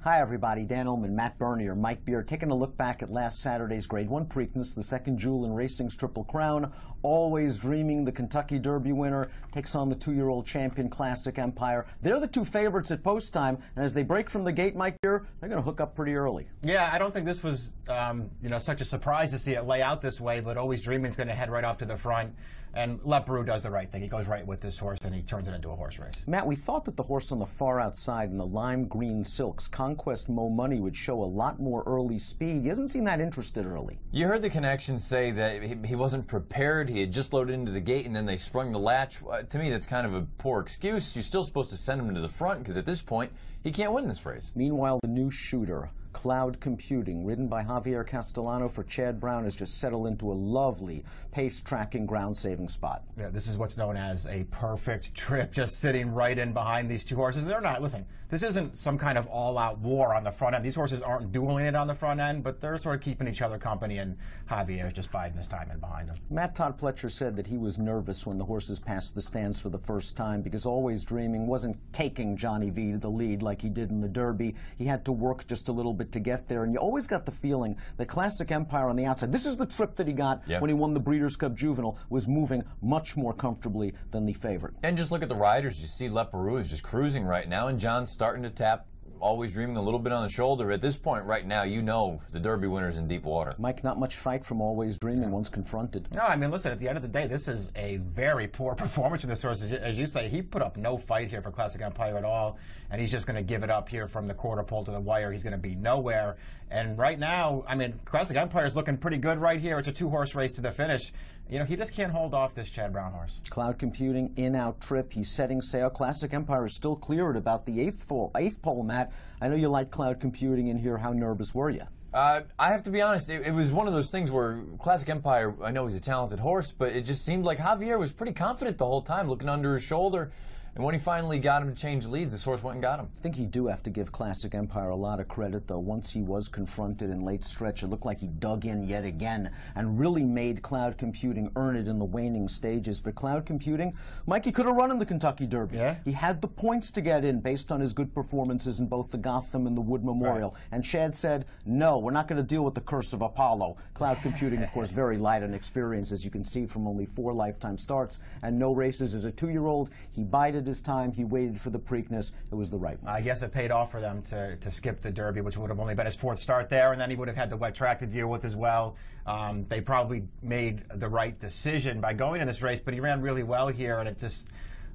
Hi everybody, Dan Illman, Matt Bernier, Mike Beer, taking a look back at last Saturday's Grade 1 Preakness, the second jewel in racing's Triple Crown. Always Dreaming, the Kentucky Derby winner, takes on the 2-year-old champion Classic Empire. They're the two favorites at post time, and as they break from the gate, Mike Beer, they're going to hook up pretty early. Yeah, I don't think this was such a surprise to see it lay out this way, but Always Dreaming is going to head right off to the front. And Leparoux does the right thing. He goes right with this horse, and he turns it into a horse race. Matt, we thought that the horse on the far outside in the lime green silks, Conquest Mo Money, would show a lot more early speed. He hasn't seemed that interested early. You heard the connection say that he wasn't prepared. He had just loaded into the gate, and then they sprung the latch. To me, that's kind of a poor excuse. You're still supposed to send him to the front, because at this point, he can't win this race. Meanwhile, the new shooter, Cloud Computing, ridden by Javier Castellano for Chad Brown, has just settled into a lovely pace-tracking, ground-saving spot. Yeah, this is what's known as a perfect trip, just sitting right in behind these two horses. They're not, listen, this isn't some kind of all-out war on the front end. These horses aren't dueling it on the front end, but they're sort of keeping each other company, and Javier's just biding his time in behind them. Matt Todd Pletcher said that he was nervous when the horses passed the stands for the first time because Always Dreaming wasn't taking Johnny V to the lead like he did in the Derby. He had to work just a little bit to get there, and you always got the feeling that Classic Empire on the outside, this is the trip that he got when he won the Breeders' Cup Juvenile, was moving much more comfortably than the favorite. And just look at the riders. You see Leparoux is just cruising right now, and John's starting to tap Always Dreaming a little bit on the shoulder. At this point right now, you know the Derby winner's in deep water. Mike, not much fight from Always Dreaming once confronted. No, I mean, listen, at the end of the day, this is a very poor performance from this horse. As you say, he put up no fight here for Classic Empire at all, and he's just going to give it up here from the quarter pole to the wire. He's going to be nowhere. And right now, I mean, Classic Empire is looking pretty good right here. It's a two-horse race to the finish. You know, he just can't hold off this Chad Brown horse. Cloud Computing, in-out trip. He's setting sail. Classic Empire is still clear at about the eighth pole, Matt. I know you like Cloud Computing in here. How nervous were you? I have to be honest, it was one of those things where Classic Empire, I know he's a talented horse, but it just seemed like Javier was pretty confident the whole time, looking under his shoulder. And when he finally got him to change leads, this horse went and got him. I think you do have to give Classic Empire a lot of credit, though. Once he was confronted in late stretch, it looked like he dug in yet again and really made Cloud Computing earn it in the waning stages. But Cloud Computing, Mikey could have run in the Kentucky Derby. Yeah. He had the points to get in based on his good performances in both the Gotham and the Wood Memorial. Right. And Chad said, no, we're not going to deal with the curse of Apollo. Cloud Computing, of course, very light on experience, as you can see from only 4 lifetime starts and no races as a 2-year-old. He bided his time. He waited for the Preakness. It was the right move. I guess it paid off for them to skip the Derby, which would have only been his 4th start there, and then he would have had the wet track to deal with as well. They probably made the right decision by going in this race, but he ran really well here, and it just,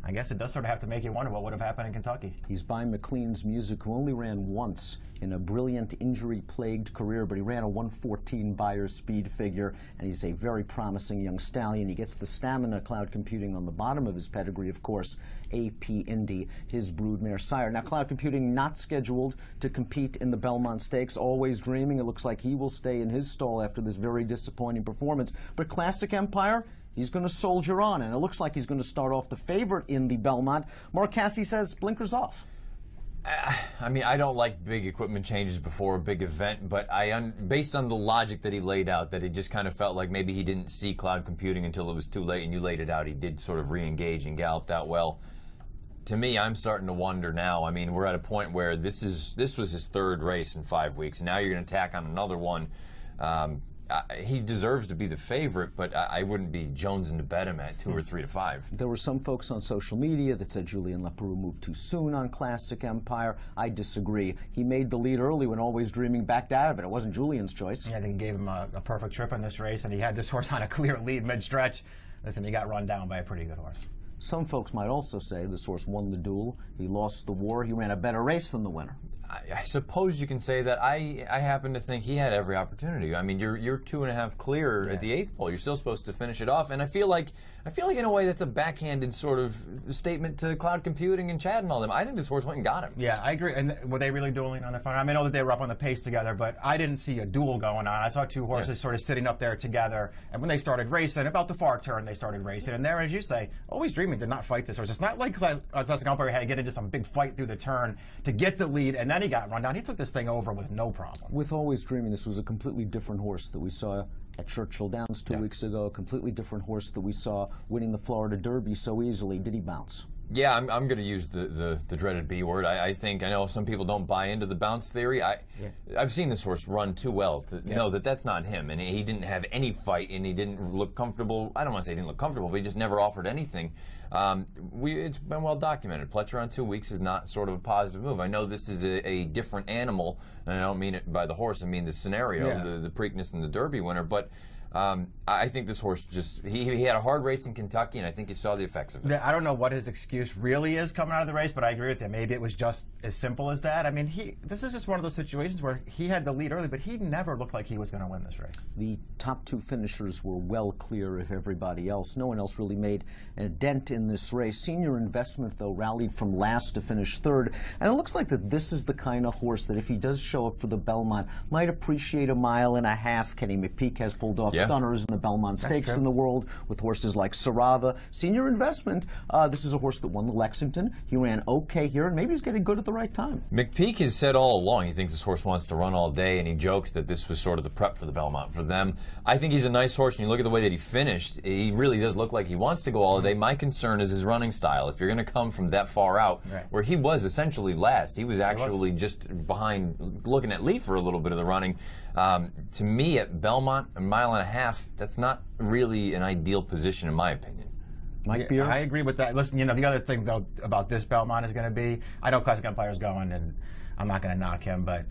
I guess it does sort of have to make you wonder what would have happened in Kentucky. He's by McLean's Music, who only ran once in a brilliant injury-plagued career, but he ran a 1:14 Beyer speed figure, and he's a very promising young stallion. He gets the stamina, Cloud Computing, on the bottom of his pedigree, of course, AP Indy, his broodmare sire. Now, Cloud Computing not scheduled to compete in the Belmont Stakes. Always Dreaming. It looks like he will stay in his stall after this very disappointing performance. But Classic Empire, he's going to soldier on, and it looks like he's going to start off the favorite in the Belmont. Mark Cassidy says blinkers off. I mean, I don't like big equipment changes before a big event, but based on the logic that he laid out, that it just kind of felt like maybe he didn't see Cloud Computing until it was too late, and you laid it out. He did sort of re-engage and galloped out well. To me, I'm starting to wonder now. I mean, we're at a point where this was his 3rd race in 5 weeks, and now you're going to tack on another one. He deserves to be the favorite, but I wouldn't be jonesing to bet him at 2 or 3 to 5. There were some folks on social media that said Julien Leparoux moved too soon on Classic Empire. I disagree. He made the lead early when Always Dreaming backed out of it. It wasn't Julian's choice. Yeah, I think he gave him a perfect trip in this race, and he had this horse on a clear lead mid-stretch. Listen, he got run down by a pretty good horse. Some folks might also say this horse won the duel. He lost the war. He ran a better race than the winner. I suppose you can say that. I happen to think he had every opportunity. I mean, you're 2.5 clear at the 8th pole. You're still supposed to finish it off, and I feel like in a way that's a backhanded sort of statement to Cloud Computing and Chad and all them. I think this horse went and got him. Yeah, I agree. And were they really dueling on the front? I mean, I know that they were up on the pace together, but I didn't see a duel going on. I saw 2 horses sort of sitting up there together, and when they started racing, about the far turn, they started racing. And there, as you say, Always Dreaming did not fight this horse. It's not like Classic Empire had to get into some big fight through the turn to get the lead, and then he got run down. He took this thing over with no problem. With Always Dreaming, this was a completely different horse that we saw at Churchill Downs 2 weeks ago, a completely different horse that we saw winning the Florida Derby so easily. Did he bounce? Yeah, I'm going to use the dreaded B word. I think, I know some people don't buy into the bounce theory. I've seen this horse run too well to know that that's not him. And he didn't have any fight, and he didn't look comfortable. I don't want to say he didn't look comfortable, but he just never offered anything. It's been well documented. Pletcher on 2 weeks is not sort of a positive move. I know this is a different animal, and I don't mean it by the horse. I mean the scenario, the Preakness and the Derby winner. But I think this horse just, he had a hard race in Kentucky, and I think you saw the effects of it. I don't know what his excuse really is coming out of the race, but I agree with you. Maybe it was just as simple as that. I mean, this is just one of those situations where he had the lead early, but he never looked like he was going to win this race. The top 2 finishers were well clear of everybody else. No one else really made a dent in this race. Senior Investment, though, rallied from last to finish 3rd, and it looks like that this is the kind of horse that if he does show up for the Belmont, might appreciate a 1.5 miles. Kenny McPeek has pulled off stunners in the Belmont Stakes in the world with horses like Sarava. Senior Investment, this is a horse that won the Lexington. He ran okay here, and maybe he's getting good at the right time. McPeak has said all along he thinks this horse wants to run all day, and he joked that this was sort of the prep for the Belmont for them. I think he's a nice horse, and you look at the way that he finished, he really does look like he wants to go all day. My concern is his running style. If you're going to come from that far out, where he was essentially last, he was actually just behind, looking at Lee for a little bit of the running. To me, at Belmont, 1.5 miles, that's not really an ideal position in my opinion. Mike Beer? I agree with that. Listen, the other thing, though, about this Belmont is going to be, I know Classic Empire's going, and I'm not going to knock him, but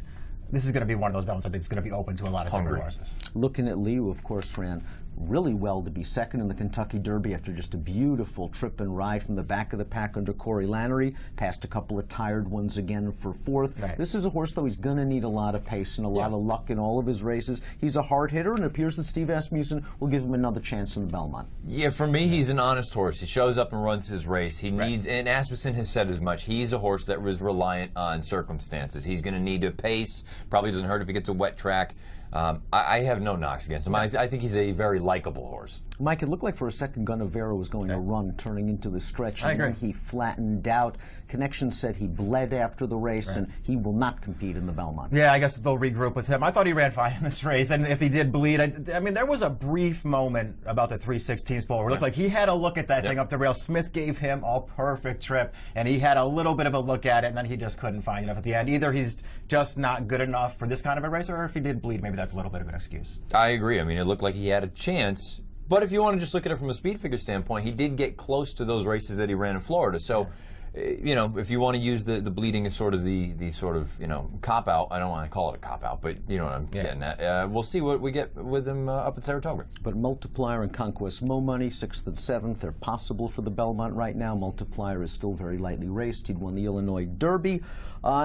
this is going to be one of those Belmonts I think is going to be open to a lot of different horses. Looking at Lee, who of course ran really well to be 2nd in the Kentucky Derby after just a beautiful trip and ride from the back of the pack under Corey Lanery, passed a couple of tired ones again for 4th. This is a horse, though, he's going to need a lot of pace and a lot of luck in all of his races. He's a hard hitter, and it appears that Steve Asmussen will give him another chance in the Belmont. Yeah, for me, he's an honest horse. He shows up and runs his race. He needs, and Asmussen has said as much, he's a horse that was reliant on circumstances. He's going to need a pace. Probably doesn't hurt if he gets a wet track. I have no knocks against him. I think he's a very likable horse. Mike, it looked like for a second Gunnevera was going to run, turning into the stretch, and then he flattened out. Connection said he bled after the race, and he will not compete in the Belmont. Yeah, I guess they'll regroup with him. I thought he ran fine in this race, and if he did bleed, I mean, there was a brief moment about the 3/16 pole where it looked like he had a look at that thing up the rail. Smith gave him a perfect trip, and he had a little bit of a look at it, and then he just couldn't find enough at the end. Either he's just not good enough for this kind of a race, or if he did bleed, maybe that's a little bit of an excuse. I agree. I mean, it looked like he had a chance. But if you want to just look at it from a speed figure standpoint, he did get close to those races that he ran in Florida. So, you know, if you want to use the bleeding as sort of the sort of, you know, cop-out, I don't want to call it a cop-out, but you know what I'm getting at. We'll see what we get with him up at Saratoga. But Multiplier and Conquest Mo Money, 6th and 7th, they're possible for the Belmont right now. Multiplier is still very lightly raced. He'd won the Illinois Derby.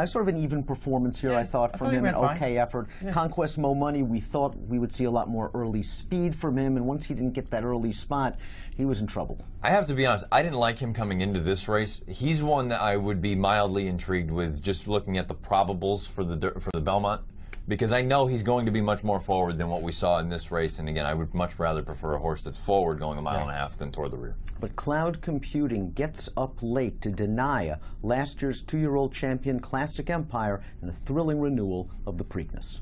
Sort of an even performance here, I thought, from him. An okay effort. Conquest Mo Money, we thought we would see a lot more early speed from him, and once he didn't get that early spot, he was in trouble. I have to be honest, I didn't like him coming into this race. He's one that I would be mildly intrigued with just looking at the probables for the Belmont, because I know he's going to be much more forward than what we saw in this race, and again, I would much rather prefer a horse that's forward going 1.5 miles than toward the rear. But Cloud Computing gets up late to deny last year's 2-year-old champion Classic Empire and a thrilling renewal of the Preakness.